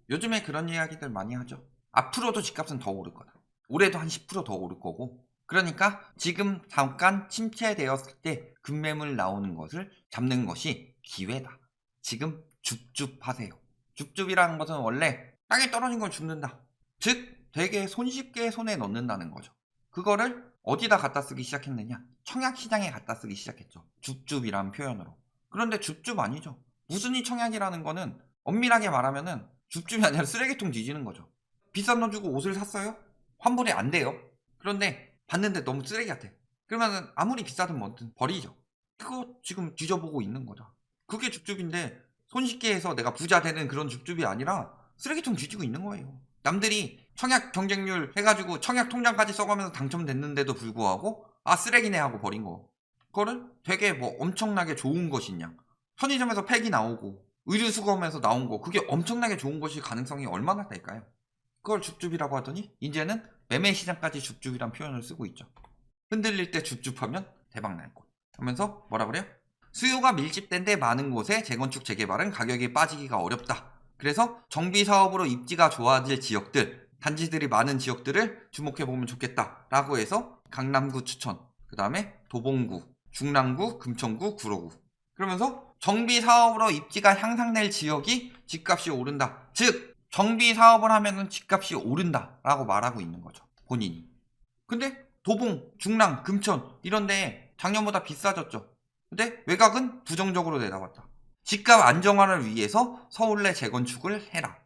요즘에 그런 이야기들 많이 하죠. 앞으로도 집값은 더 오를 거다. 올해도 한 10% 더 오를 거고. 그러니까 지금 잠깐 침체되었을 때 급매물 나오는 것을 잡는 것이 기회다. 지금 줍줍하세요. 줍줍이라는 것은 원래 땅에 떨어진 걸 줍는다. 즉 되게 손쉽게 손에 넣는다는 거죠. 그거를 어디다 갖다 쓰기 시작했느냐? 청약시장에 갖다 쓰기 시작했죠. 줍줍이라는 표현으로. 그런데 줍줍 아니죠. 무순위 청약이라는 거는 엄밀하게 말하면은 줍줍이 아니라 쓰레기통 뒤지는 거죠. 비싼 돈 주고 옷을 샀어요? 환불이 안 돼요. 그런데 봤는데 너무 쓰레기 같아. 그러면은 아무리 비싸든 뭐든 버리죠. 그거 지금 뒤져보고 있는 거다. 그게 줍줍인데 손쉽게 해서 내가 부자 되는 그런 줍줍이 아니라 쓰레기통 뒤지고 있는 거예요. 남들이 청약 경쟁률 해가지고 청약 통장까지 써가면서 당첨됐는데도 불구하고 아 쓰레기네 하고 버린 거. 그거를 되게 뭐 엄청나게 좋은 것이냐. 편의점에서 팩이 나오고 의류수거하면서 나온 거 그게 엄청나게 좋은 것일 가능성이 얼마나 될까요? 그걸 줍줍이라고 하더니 이제는 매매 시장까지 줍줍이란 표현을 쓰고 있죠. 흔들릴 때 줍줍하면 대박 날 것. 하면서 뭐라 그래요? 수요가 밀집된 데 많은 곳에 재건축 재개발은 가격이 빠지기가 어렵다. 그래서 정비 사업으로 입지가 좋아질 지역들, 단지들이 많은 지역들을 주목해 보면 좋겠다라고 해서 강남구 추천, 그 다음에 도봉구, 중랑구, 금천구, 구로구. 그러면서 정비 사업으로 입지가 향상될 지역이 집값이 오른다. 즉 정비 사업을 하면은 집값이 오른다라고 말하고 있는 거죠. 본인이. 근데 도봉, 중랑, 금천 이런데 작년보다 비싸졌죠. 근데 외곽은 부정적으로 내다봤다. 집값 안정화를 위해서 서울내 재건축을 해라.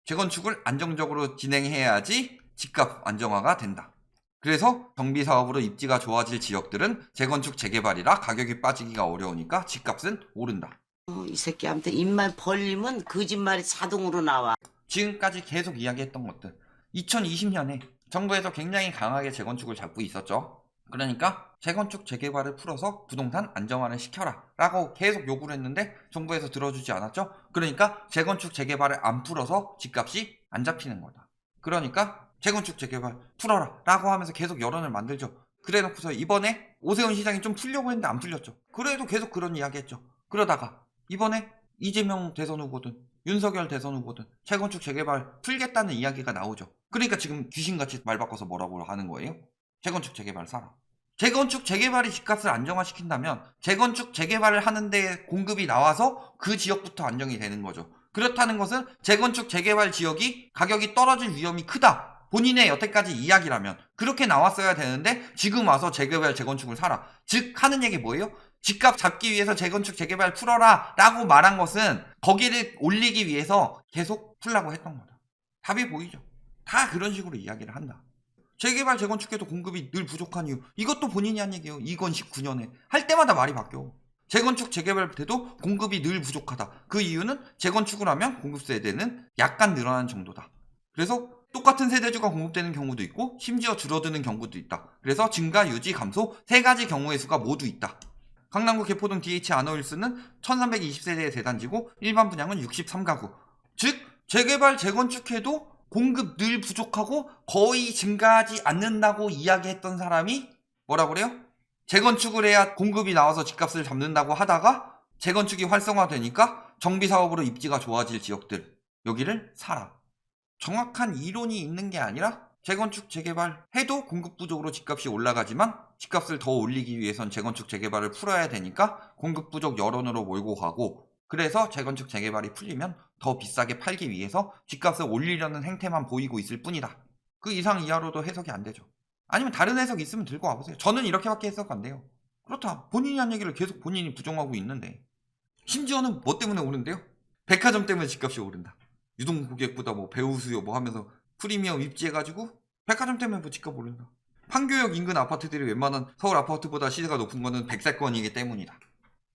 재건축을 안정적으로 진행해야지 집값 안정화가 된다. 그래서 정비사업으로 입지가 좋아질 지역들은 재건축 재개발이라 가격이 빠지기가 어려우니까 집값은 오른다. 이 새끼한테 입만 벌리면 거짓말이 자동으로 나와. 지금까지 계속 이야기했던 것들 2020년에 정부에서 굉장히 강하게 재건축을 잡고 있었죠. 그러니까 재건축 재개발을 풀어서 부동산 안정화를 시켜라 라고 계속 요구를 했는데 정부에서 들어주지 않았죠. 그러니까 재건축 재개발을 안 풀어서 집값이 안 잡히는 거다. 그러니까 재건축 재개발 풀어라 라고 하면서 계속 여론을 만들죠. 그래 놓고서 이번에 오세훈 시장이 좀 풀려고 했는데 안 풀렸죠. 그래도 계속 그런 이야기 했죠. 그러다가 이번에 이재명 대선 후보든 윤석열 대선 후보든 재건축 재개발 풀겠다는 이야기가 나오죠. 그러니까 지금 귀신같이 말 바꿔서 뭐라고 하는 거예요? 재건축 재개발 사라. 재건축 재개발이 집값을 안정화시킨다면 재건축 재개발을 하는데 공급이 나와서 그 지역부터 안정이 되는 거죠. 그렇다는 것은 재건축 재개발 지역이 가격이 떨어질 위험이 크다. 본인의 여태까지 이야기라면 그렇게 나왔어야 되는데 지금 와서 재개발 재건축을 사라. 즉 하는 얘기 뭐예요? 집값 잡기 위해서 재건축 재개발 풀어라 라고 말한 것은 거기를 올리기 위해서 계속 풀라고 했던 거다. 답이 보이죠. 다 그런 식으로 이야기를 한다. 재개발 재건축해도 공급이 늘 부족한 이유 이것도 본인이 한 얘기예요. 이건 19년에 할 때마다 말이 바뀌어. 재건축 재개발 때도 공급이 늘 부족하다. 그 이유는 재건축을 하면 공급 세대는 약간 늘어나는 정도다. 그래서 똑같은 세대주가 공급되는 경우도 있고 심지어 줄어드는 경우도 있다. 그래서 증가, 유지, 감소 세 가지 경우의 수가 모두 있다. 강남구 개포동 DH 아너힐스는 1320세대의 대단지고 일반 분양은 63가구. 즉 재개발 재건축해도 공급 늘 부족하고 거의 증가하지 않는다고 이야기했던 사람이 뭐라 그래요? 재건축을 해야 공급이 나와서 집값을 잡는다고 하다가 재건축이 활성화되니까 정비사업으로 입지가 좋아질 지역들 여기를 사라. 정확한 이론이 있는 게 아니라 재건축 재개발 해도 공급 부족으로 집값이 올라가지만 집값을 더 올리기 위해선 재건축 재개발을 풀어야 되니까 공급 부족 여론으로 몰고 가고 그래서 재건축 재개발이 풀리면 더 비싸게 팔기 위해서 집값을 올리려는 행태만 보이고 있을 뿐이다. 그 이상 이하로도 해석이 안 되죠. 아니면 다른 해석이 있으면 들고 와보세요. 저는 이렇게밖에 해석 안 돼요. 그렇다. 본인이 한 얘기를 계속 본인이 부정하고 있는데 심지어는 뭐 때문에 오른대요? 백화점 때문에 집값이 오른다. 유동고객보다 뭐 배우 수요 뭐 하면서 프리미엄 입지해가지고 백화점 때문에 뭐 집값 오른다. 판교역 인근 아파트들이 웬만한 서울 아파트보다 시세가 높은 거는 백세권이기 때문이다.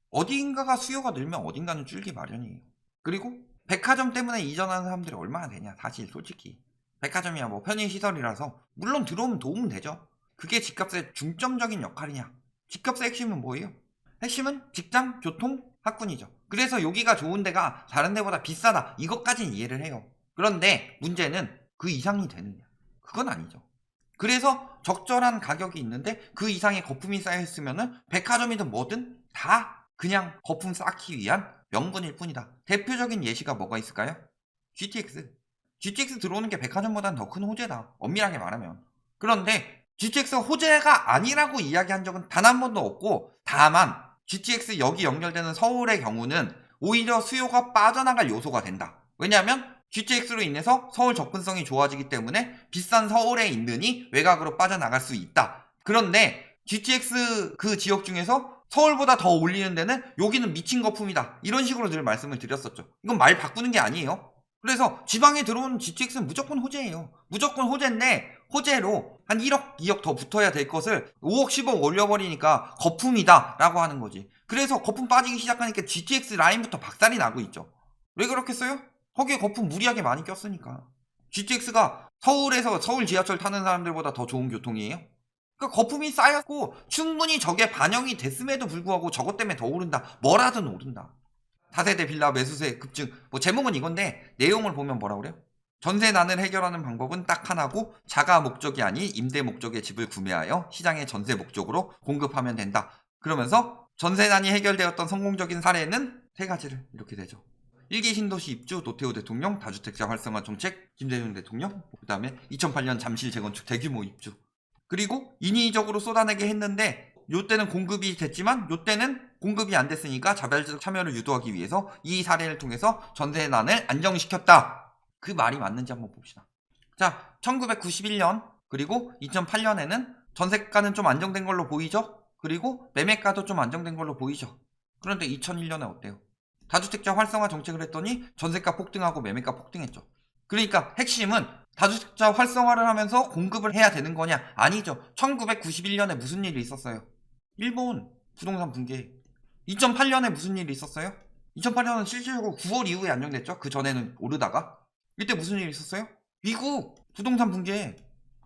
어딘가가 수요가 늘면 어딘가는 줄기 마련이에요. 그리고 백화점 때문에 이전하는 사람들이 얼마나 되냐 사실 솔직히 백화점이야 뭐 편의시설이라서 물론 들어오면 도움은 되죠. 그게 집값의 중점적인 역할이냐. 집값의 핵심은 뭐예요? 핵심은 직장, 교통, 학군이죠. 그래서 여기가 좋은 데가 다른 데보다 비싸다 이것까지는 이해를 해요. 그런데 문제는 그 이상이 되느냐. 그건 아니죠. 그래서 적절한 가격이 있는데 그 이상의 거품이 쌓여있으면 백화점이든 뭐든 다 그냥 거품 쌓기 위한 명분일 뿐이다. 대표적인 예시가 뭐가 있을까요? GTX. GTX 들어오는 게 백화점보다는 더 큰 호재다. 엄밀하게 말하면. 그런데 GTX가 호재가 아니라고 이야기한 적은 단 한 번도 없고, 다만 GTX 역이 연결되는 서울의 경우는 오히려 수요가 빠져나갈 요소가 된다. 왜냐하면 GTX로 인해서 서울 접근성이 좋아지기 때문에 비싼 서울에 있느니 외곽으로 빠져나갈 수 있다. 그런데 GTX 그 지역 중에서 서울보다 더 올리는 데는 여기는 미친 거품이다. 이런 식으로 늘 말씀을 드렸었죠. 이건 말 바꾸는 게 아니에요. 그래서 지방에 들어오는 GTX는 무조건 호재예요. 무조건 호재인데 호재로 한 1억, 2억 더 붙어야 될 것을 5억, 10억 올려버리니까 거품이다 라고 하는 거지. 그래서 거품 빠지기 시작하니까 GTX 라인부터 박살이 나고 있죠. 왜 그렇겠어요? 거기에 거품 무리하게 많이 꼈으니까. GTX가 서울에서 서울 지하철 타는 사람들보다 더 좋은 교통이에요? 그러니까 거품이 쌓였고 충분히 저게 반영이 됐음에도 불구하고 저것 때문에 더 오른다. 뭐라든 오른다. 다세대 빌라 매수세 급증. 뭐 제목은 이건데 내용을 보면 뭐라 그래요? 전세난을 해결하는 방법은 딱 하나고 자가 목적이 아닌 임대 목적의 집을 구매하여 시장의 전세 목적으로 공급하면 된다. 그러면서 전세난이 해결되었던 성공적인 사례는 세 가지를 이렇게 되죠. 1기 신도시 입주 노태우 대통령, 다주택자 활성화 정책 김대중 대통령, 그 다음에 2008년 잠실 재건축 대규모 입주. 그리고 인위적으로 쏟아내게 했는데 요때는 공급이 됐지만 요때는 공급이 안 됐으니까 자발적 참여를 유도하기 위해서 이 사례를 통해서 전세난을 안정시켰다. 그 말이 맞는지 한번 봅시다. 자, 1991년 그리고 2008년에는 전세가는 좀 안정된 걸로 보이죠? 그리고 매매가도 좀 안정된 걸로 보이죠? 그런데 2001년에 어때요? 다주택자 활성화 정책을 했더니 전세가 폭등하고 매매가 폭등했죠. 그러니까 핵심은 다주택자 활성화를 하면서 공급을 해야 되는 거냐? 아니죠. 1991년에 무슨 일이 있었어요? 일본 부동산 붕괴. 2008년에 무슨 일이 있었어요? 2008년은 실질적으로 9월 이후에 안정됐죠. 그 전에는 오르다가. 이때 무슨 일이 있었어요? 미국 부동산 붕괴.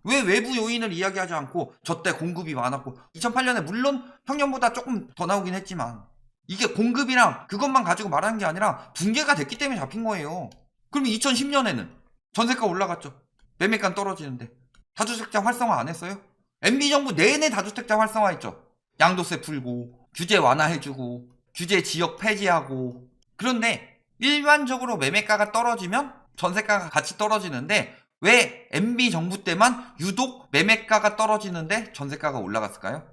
왜 외부 요인을 이야기하지 않고 저때 공급이 많았고 2008년에 물론 평년보다 조금 더 나오긴 했지만 이게 공급이랑 그것만 가지고 말하는 게 아니라 붕괴가 됐기 때문에 잡힌 거예요. 그럼 2010년에는 전세가 올라갔죠. 매매가 떨어지는데 다주택자 활성화 안 했어요? MB정부 내내 다주택자 활성화했죠. 양도세 풀고 규제 완화해주고 규제 지역 폐지하고. 그런데 일반적으로 매매가가 떨어지면 전세가가 같이 떨어지는데 왜 MB정부 때만 유독 매매가가 떨어지는데 전세가가 올라갔을까요?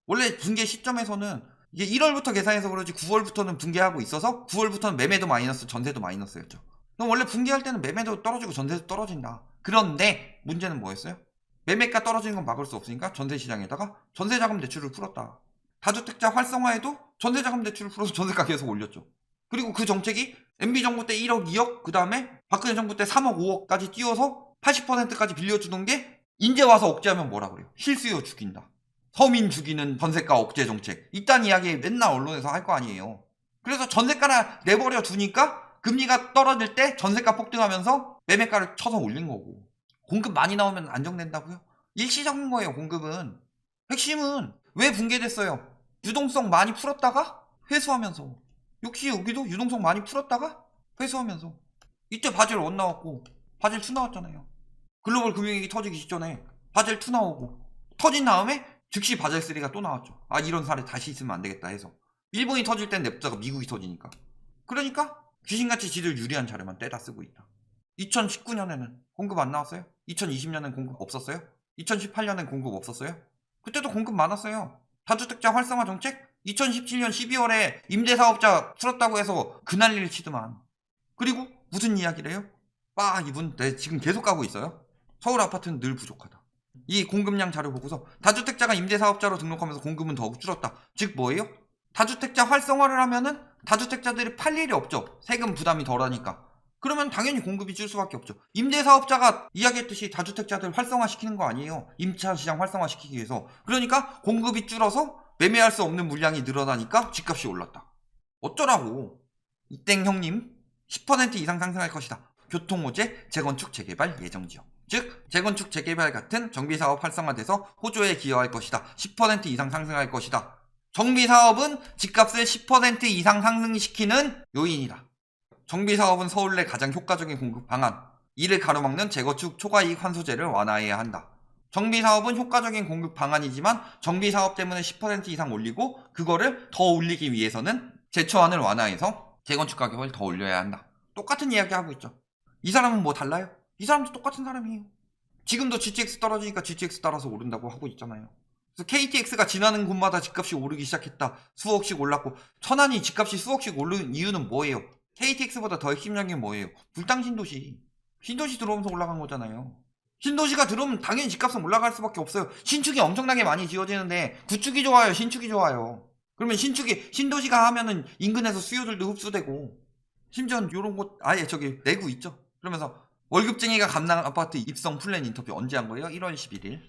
원래 붕괴 시점에서는 이게 1월부터 계산해서 그러지 9월부터는 붕괴하고 있어서 9월부터는 매매도 마이너스 전세도 마이너스였죠. 그럼 원래 붕괴할 때는 매매도 떨어지고 전세도 떨어진다. 그런데 문제는 뭐였어요? 매매가 떨어지는 건 막을 수 없으니까 전세시장에다가 전세자금 대출을 풀었다. 다주택자 활성화에도 전세자금 대출을 풀어서 전세가 계속 올렸죠. 그리고 그 정책이 MB정부 때 1억 2억 그 다음에 박근혜 정부 때 3억 5억까지 띄워서 80%까지 빌려주는 게 이제 와서 억제하면 뭐라 그래요? 실수요 죽인다. 서민 죽이는 전세가 억제 정책. 이딴 이야기 맨날 언론에서 할 거 아니에요. 그래서 전세가를 내버려 두니까 금리가 떨어질 때 전세가 폭등하면서 매매가를 쳐서 올린 거고. 공급 많이 나오면 안정된다고요? 일시적인 거예요. 공급은. 핵심은 왜 붕괴됐어요? 유동성 많이 풀었다가 회수하면서. 역시 여기도 유동성 많이 풀었다가 회수하면서. 이때 바젤 1 나왔고 바젤 2 나왔잖아요. 글로벌 금융위기 터지기 직전에 바젤 2 나오고 터진 다음에 즉시 바젤 3가 또 나왔죠. 아, 이런 사례 다시 있으면 안 되겠다 해서. 일본이 터질 땐 냅다가 미국이 터지니까. 그러니까 귀신같이 지들 유리한 자료만 떼다 쓰고 있다. 2019년에는 공급 안 나왔어요? 2020년엔 공급 없었어요? 2018년엔 공급 없었어요? 그때도 공급 많았어요. 다주택자 활성화 정책? 2017년 12월에 임대사업자 풀었다고 해서 그난리를 치더만. 그리고 무슨 이야기를 해요? 이분 지금 계속 가고 있어요. 서울 아파트는 늘 부족하다. 이 공급량 자료 보고서 다주택자가 임대사업자로 등록하면서 공급은 더욱 줄었다. 즉 뭐예요? 다주택자 활성화를 하면은 다주택자들이 팔 일이 없죠. 세금 부담이 덜하니까. 그러면 당연히 공급이 줄 수밖에 없죠. 임대사업자가 이야기했듯이 다주택자들 활성화시키는 거 아니에요. 임차 시장 활성화시키기 위해서. 그러니까 공급이 줄어서 매매할 수 없는 물량이 늘어나니까 집값이 올랐다. 어쩌라고. 이땡 형님 10% 이상 상승할 것이다. 교통호재, 재건축, 재개발 예정지역. 즉 재건축, 재개발 같은 정비사업 활성화돼서 호조에 기여할 것이다. 10% 이상 상승할 것이다. 정비사업은 집값을 10% 이상 상승시키는 요인이다. 정비사업은 서울 내 가장 효과적인 공급 방안. 이를 가로막는 재건축 초과이익 환수제를 완화해야 한다. 정비사업은 효과적인 공급 방안이지만 정비사업 때문에 10% 이상 올리고 그거를 더 올리기 위해서는 제초안을 완화해서 재건축 가격을 더 올려야 한다. 똑같은 이야기 하고 있죠. 이 사람은 뭐 달라요? 이 사람도 똑같은 사람이에요. 지금도 GTX 떨어지니까 GTX 따라서 오른다고 하고 있잖아요. 그래서 KTX가 지나는 곳마다 집값이 오르기 시작했다. 수억씩 올랐고, 천안이 집값이 수억씩 오르는 이유는 뭐예요? KTX보다 더 핵심적인 게 뭐예요? 불당 신도시. 신도시 들어오면서 올라간 거잖아요. 신도시가 들어오면 당연히 집값은 올라갈 수밖에 없어요. 신축이 엄청나게 많이 지어지는데 구축이 좋아요, 신축이 좋아요? 그러면 신도시가 하면은 인근에서 수요들도 흡수되고, 심지어 요런 곳 아예 저기 내구 있죠. 그러면서 월급쟁이가 감당 아파트 입성 플랜 인터뷰 언제 한 거예요? 1월 11일.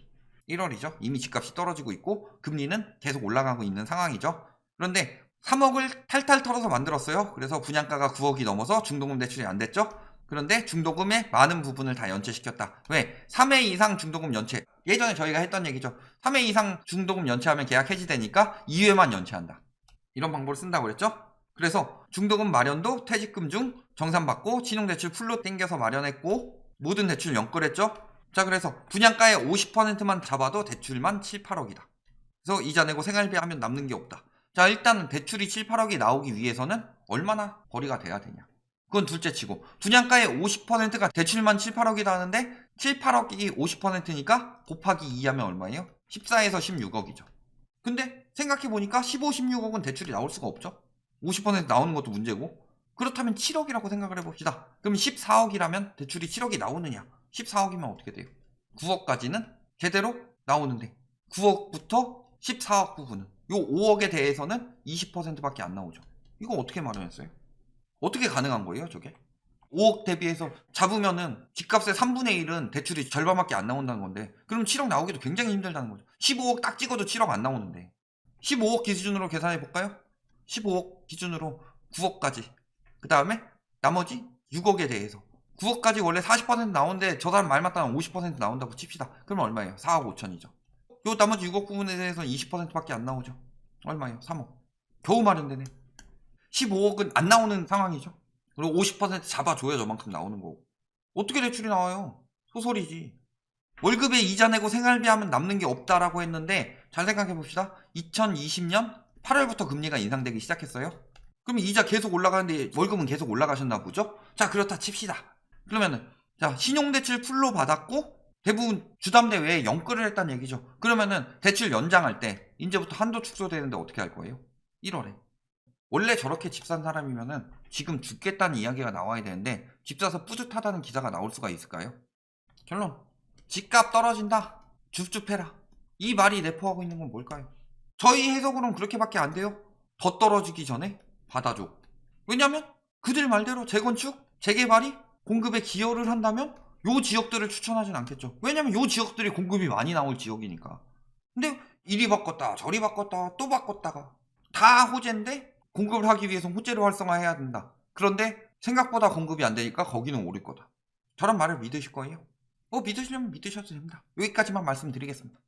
1월이죠. 이미 집값이 떨어지고 있고 금리는 계속 올라가고 있는 상황이죠. 그런데 3억을 탈탈 털어서 만들었어요. 그래서 분양가가 9억이 넘어서 중도금 대출이 안 됐죠. 그런데 중도금의 많은 부분을 다 연체시켰다. 왜? 3회 이상 중도금 연체. 예전에 저희가 했던 얘기죠. 3회 이상 중도금 연체하면 계약 해지되니까 2회만 연체한다. 이런 방법을 쓴다고 그랬죠. 그래서 중도금 마련도 퇴직금 중 정산받고 신용대출 풀로 땡겨서 마련했고 모든 대출 연끌했죠. 자, 그래서 분양가의 50%만 잡아도 대출만 7, 8억이다. 그래서 이자 내고 생활비 하면 남는 게 없다. 자, 일단 대출이 7, 8억이 나오기 위해서는 얼마나 벌이가 돼야 되냐. 그건 둘째 치고 분양가의 50%가 대출만 7, 8억이다 하는데 7, 8억이 50%니까 곱하기 2 하면 얼마예요? 14에서 16억이죠. 근데 생각해보니까 15, 16억은 대출이 나올 수가 없죠. 50% 나오는 것도 문제고. 그렇다면 7억이라고 생각을 해봅시다. 그럼 14억이라면 대출이 7억이 나오느냐? 14억이면 어떻게 돼요? 9억까지는 제대로 나오는데 9억부터 14억 부분은 요 5억에 대해서는 20%밖에 안 나오죠. 이거 어떻게 마련했어요? 어떻게 가능한 거예요 저게? 5억 대비해서 잡으면은 집값의 3분의 1은 대출이 절반밖에 안 나온다는 건데 그럼 7억 나오기도 굉장히 힘들다는 거죠. 15억 딱 찍어도 7억 안 나오는데 15억 기준으로 계산해 볼까요? 15억 기준으로 9억까지 그 다음에 나머지 6억에 대해서 9억까지 원래 40% 나오는데 저 사람 말 맞다면 50% 나온다고 칩시다. 그러면 얼마예요? 4억 5천이죠. 요 나머지 6억 부분에 대해서는 20%밖에 안 나오죠. 얼마예요? 3억. 겨우 마련되네. 15억은 안 나오는 상황이죠. 그리고 50% 잡아줘야 저만큼 나오는 거고. 어떻게 대출이 나와요? 소설이지. 월급에 이자 내고 생활비 하면 남는 게 없다라고 했는데 잘 생각해 봅시다. 2020년 8월부터 금리가 인상되기 시작했어요. 그럼 이자 계속 올라가는데 월급은 계속 올라가셨나 보죠? 자, 그렇다 칩시다. 그러면은 자, 신용대출 풀로 받았고 대부분 주담대 외에 연끌을 했다는 얘기죠. 그러면은 대출 연장할 때 이제부터 한도 축소되는데 어떻게 할 거예요? 1월에. 원래 저렇게 집 산 사람이면은 지금 죽겠다는 이야기가 나와야 되는데 집 사서 뿌듯하다는 기사가 나올 수가 있을까요? 결론. 집값 떨어진다. 줍줍해라. 이 말이 내포하고 있는 건 뭘까요? 저희 해석으로는 그렇게밖에 안 돼요. 더 떨어지기 전에 받아줘. 왜냐면 그들 말대로 재건축, 재개발이 공급에 기여를 한다면 요 지역들을 추천하진 않겠죠. 왜냐면 요 지역들이 공급이 많이 나올 지역이니까. 근데 이리 바꿨다 저리 바꿨다 또 바꿨다가 다 호재인데 공급을 하기 위해서 호재를 활성화해야 된다. 그런데 생각보다 공급이 안 되니까 거기는 오를 거다. 저런 말을 믿으실 거예요? 믿으시려면 믿으셔도 됩니다. 여기까지만 말씀드리겠습니다.